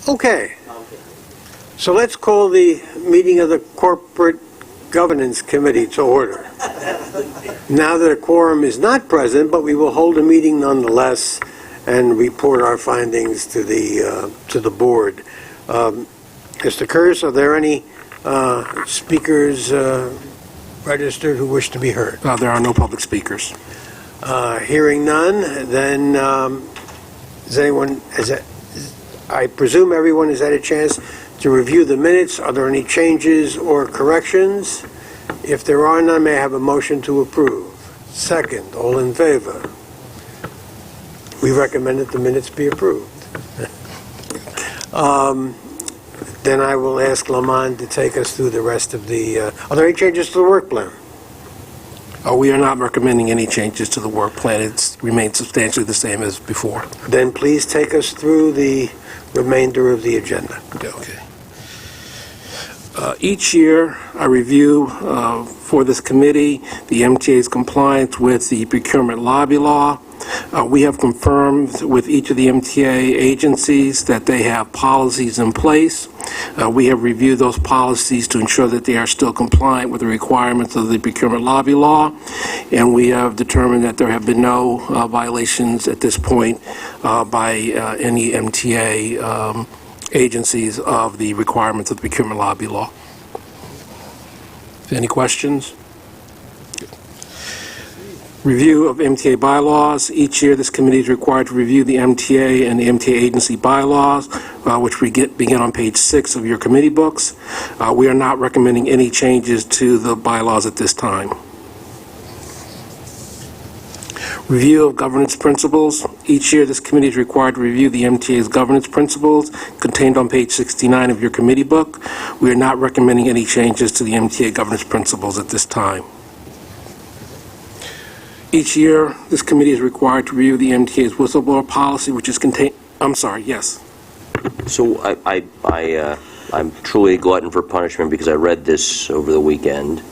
Okay. So let's call the meeting of the Corporate Governance Committee to order. Now that a quorum is not present, but we will hold a meeting nonetheless and report our findings to the board. Mr. Kurz, are there any speakers registered who wish to be heard? There are no public speakers. Hearing none, then I presume everyone has had a chance to review the minutes. Are there any changes or corrections? If there are none, may I have a motion to approve? Second, all in favor? We recommend that the minutes be approved. Then I will ask Lamont to take us through the rest of the... are there any changes to the work plan? We are not recommending any changes to the work plan. It remains substantially the same as before. Then please take us through the remainder of the agenda. Okay. Each year, I review for this committee the MTA's compliance with the procurement lobby law. We have confirmed with each of the MTA agencies that they have policies in place. We have reviewed those policies to ensure that they are still compliant with the requirements of the procurement lobby law, and we have determined that there have been no violations at this point by any MTA agencies of the requirements of the procurement lobby law. Any questions? Review of MTA bylaws. Each year, this committee is required to review the MTA and the MTA agency bylaws, which we begin on page 6 of your committee books. We are not recommending any changes to the bylaws at this time. Review of governance principles. Each year, this committee is required to review the MTA's governance principles contained on page 69 of your committee book. We are not recommending any changes to the MTA governance principles at this time. Each year, this committee is required to review the MTA's whistleblower policy, which is contained... I'm sorry, yes. So I'm truly a glutton for punishment because I read this over the weekend.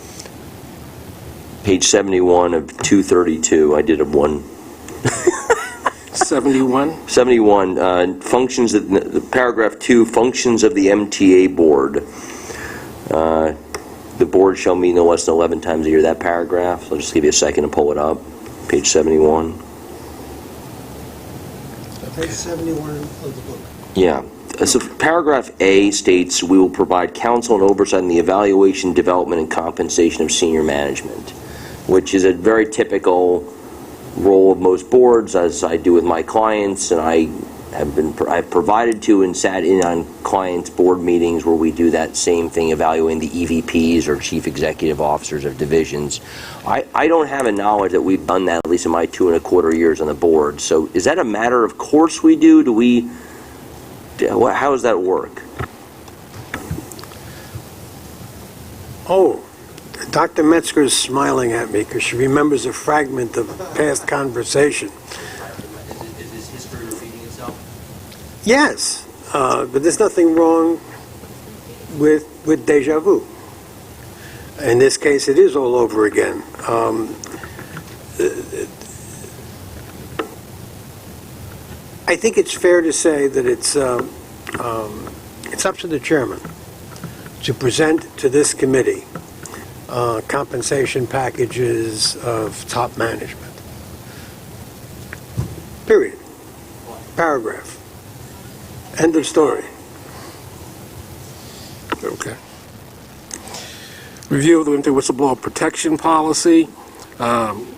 Page 71 of 232, I did a one. 71? 71, functions, the paragraph 2, functions of the MTA Board. The board shall meet no less than 11 times a year. That paragraph, I'll just give you a second to pull it up. Page 71. Page 71 of the book. Yeah. So paragraph A states, we will provide counsel and oversight in the evaluation, development, and compensation of senior management, which is a very typical role of most boards, as I do with my clients, and I've provided to and sat in on clients' board meetings where we do that same thing, evaluating the EVPs or chief executive officers of divisions. I don't have a knowledge that we've done that, at least in my 2.25 years on the board. So is that a matter of course we do? How does that work? Oh, Dr. Metzger is smiling at me because she remembers a fragment of past conversation. Is this history repeating itself? Yes, but there's nothing wrong with deja vu. In this case, it is all over again. I think it's fair to say that it's up to the chairman to present to this committee compensation packages of top management. Period. Paragraph. End of story. Okay. Review of the MTA whistleblower protection policy.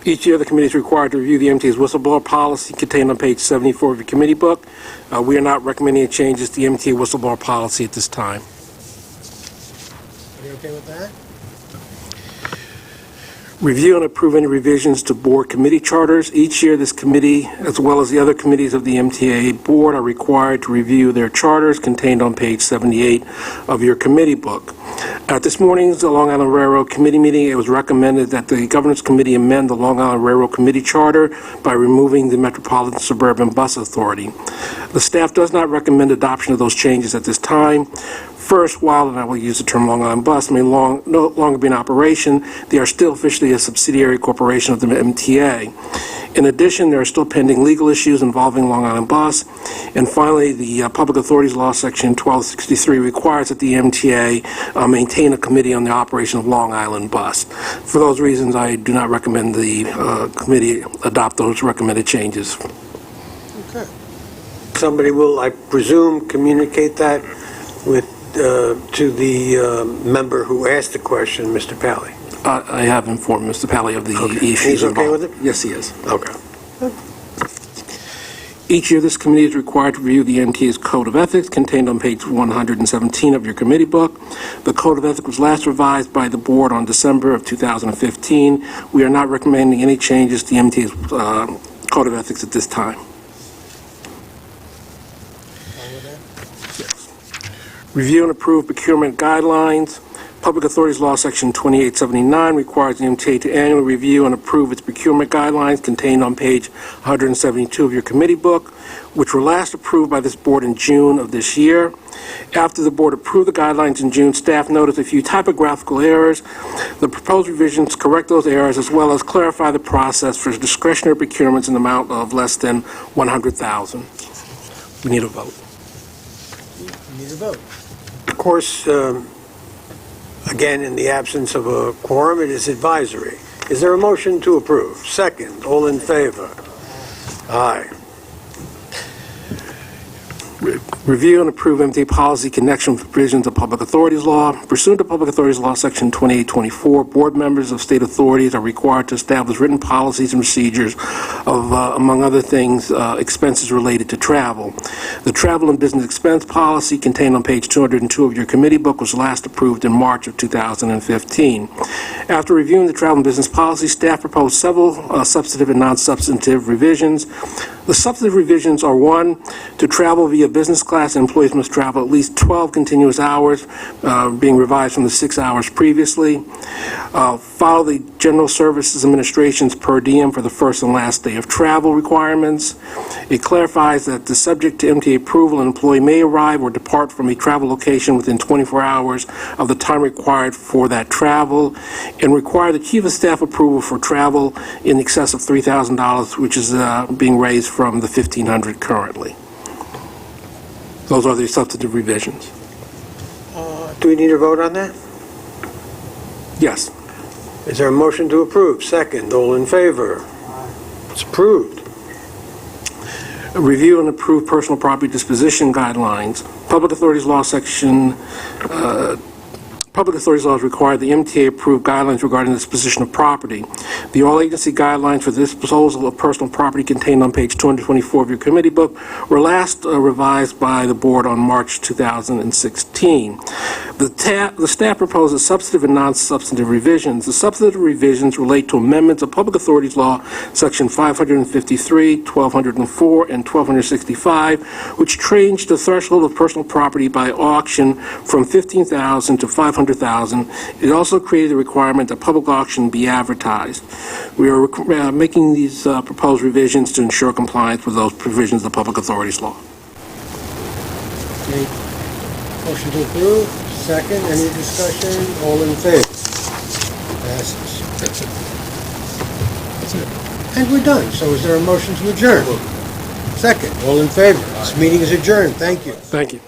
Each year, the committee is required to review the MTA's whistleblower policy contained on page 74 of your committee book. We are not recommending any changes to the MTA whistleblower policy at this time. Are you okay with that? Review and approve any revisions to board committee charters. Each year, this committee, as well as the other committees of the MTA Board, are required to review their charters contained on page 78 of your committee book. At this morning's Long Island Railroad Committee meeting, it was recommended that the Governance Committee amend the Long Island Railroad Committee Charter by removing the Metropolitan Suburban Bus Authority. The staff does not recommend adoption of those changes at this time. First, while, and I will use the term Long Island Bus, may no longer be in operation, they are still officially a subsidiary corporation of the MTA. In addition, there are still pending legal issues involving Long Island Bus. And finally, the Public Authorities Law, Section 1263, requires that the MTA maintain a committee on the operation of Long Island Bus. For those reasons, I do not recommend the committee adopt those recommended changes. Okay. Somebody will, I presume, communicate that with, to the member who asked the question, Mr. Pally. I have informed Mr. Pally of the issues He's okay involved. with it? Yes, he is. Okay. Each year, this committee is required to review the MTA's Code of Ethics contained on page 117 of your committee book. The Code of Ethics was last revised by the board on December of 2015. We are not recommending any changes to the MTA's Code of Ethics at this time. Review and approve procurement guidelines. Public Authorities Law, Section 2879, requires the MTA to annually review and approve its procurement guidelines contained on page 172 of your committee book, which were last approved by this board in June of this year. After the board approved the guidelines in June, staff noticed a few typographical errors. The proposed revisions correct those errors as well as clarify the process for discretionary procurements in the amount of less than $100,000. We need a vote. We need a vote. Of course, again, in the absence of a quorum, it is advisory. Is there a motion to approve? Second, all in favor? Aye. Review and approve MTA policy connection with provisions of Public Authorities Law. Pursuant to Public Authorities Law, Section 2824, board members of state authorities are required to establish written policies and procedures of, among other things, expenses related to travel. The travel and business expense policy contained on page 202 of your committee book was last approved in March of 2015. After reviewing the travel and business policy, staff proposed several substantive and non-substantive revisions. The substantive revisions are: 1, to travel via business class, employees must travel at least 12 continuous hours, being revised from the 6 hours previously. Follow the General Services Administration's per diem for the first and last day of travel requirements. It clarifies that the subject to MTA approval, an employee may arrive or depart from a travel location within 24 hours of the time required for that travel, and require the Chief of Staff approval for travel in excess of $3,000, which is being raised from the $1,500 currently. Those are the substantive revisions. Do we need a vote on that? Yes. Is there a motion to approve? Second, all in favor? It's approved. Review and approve personal property disposition guidelines. Public Authorities Law Section Public Authorities Laws require the MTA approve guidelines regarding the disposition of property. The all-agency guidelines for the disposal of personal property contained on page 224 of your committee book were last revised by the board on March 2016. The staff proposes substantive and non-substantive revisions. The substantive revisions relate to amendments of Public Authorities Law, Section 553, 1204, and 1265, which changed the threshold of personal property by auction from $15,000 to $500,000. It also created a requirement that public auction be advertised. We are making these proposed revisions to ensure compliance with those provisions of the Public Authorities Law. Okay. Motion to approve. Second, any discussion? All in favor? Passes. That's it. That's it. And we're done. So is there a motion to adjourn? Second, all in favor? This meeting is adjourned. Thank you. Thank you.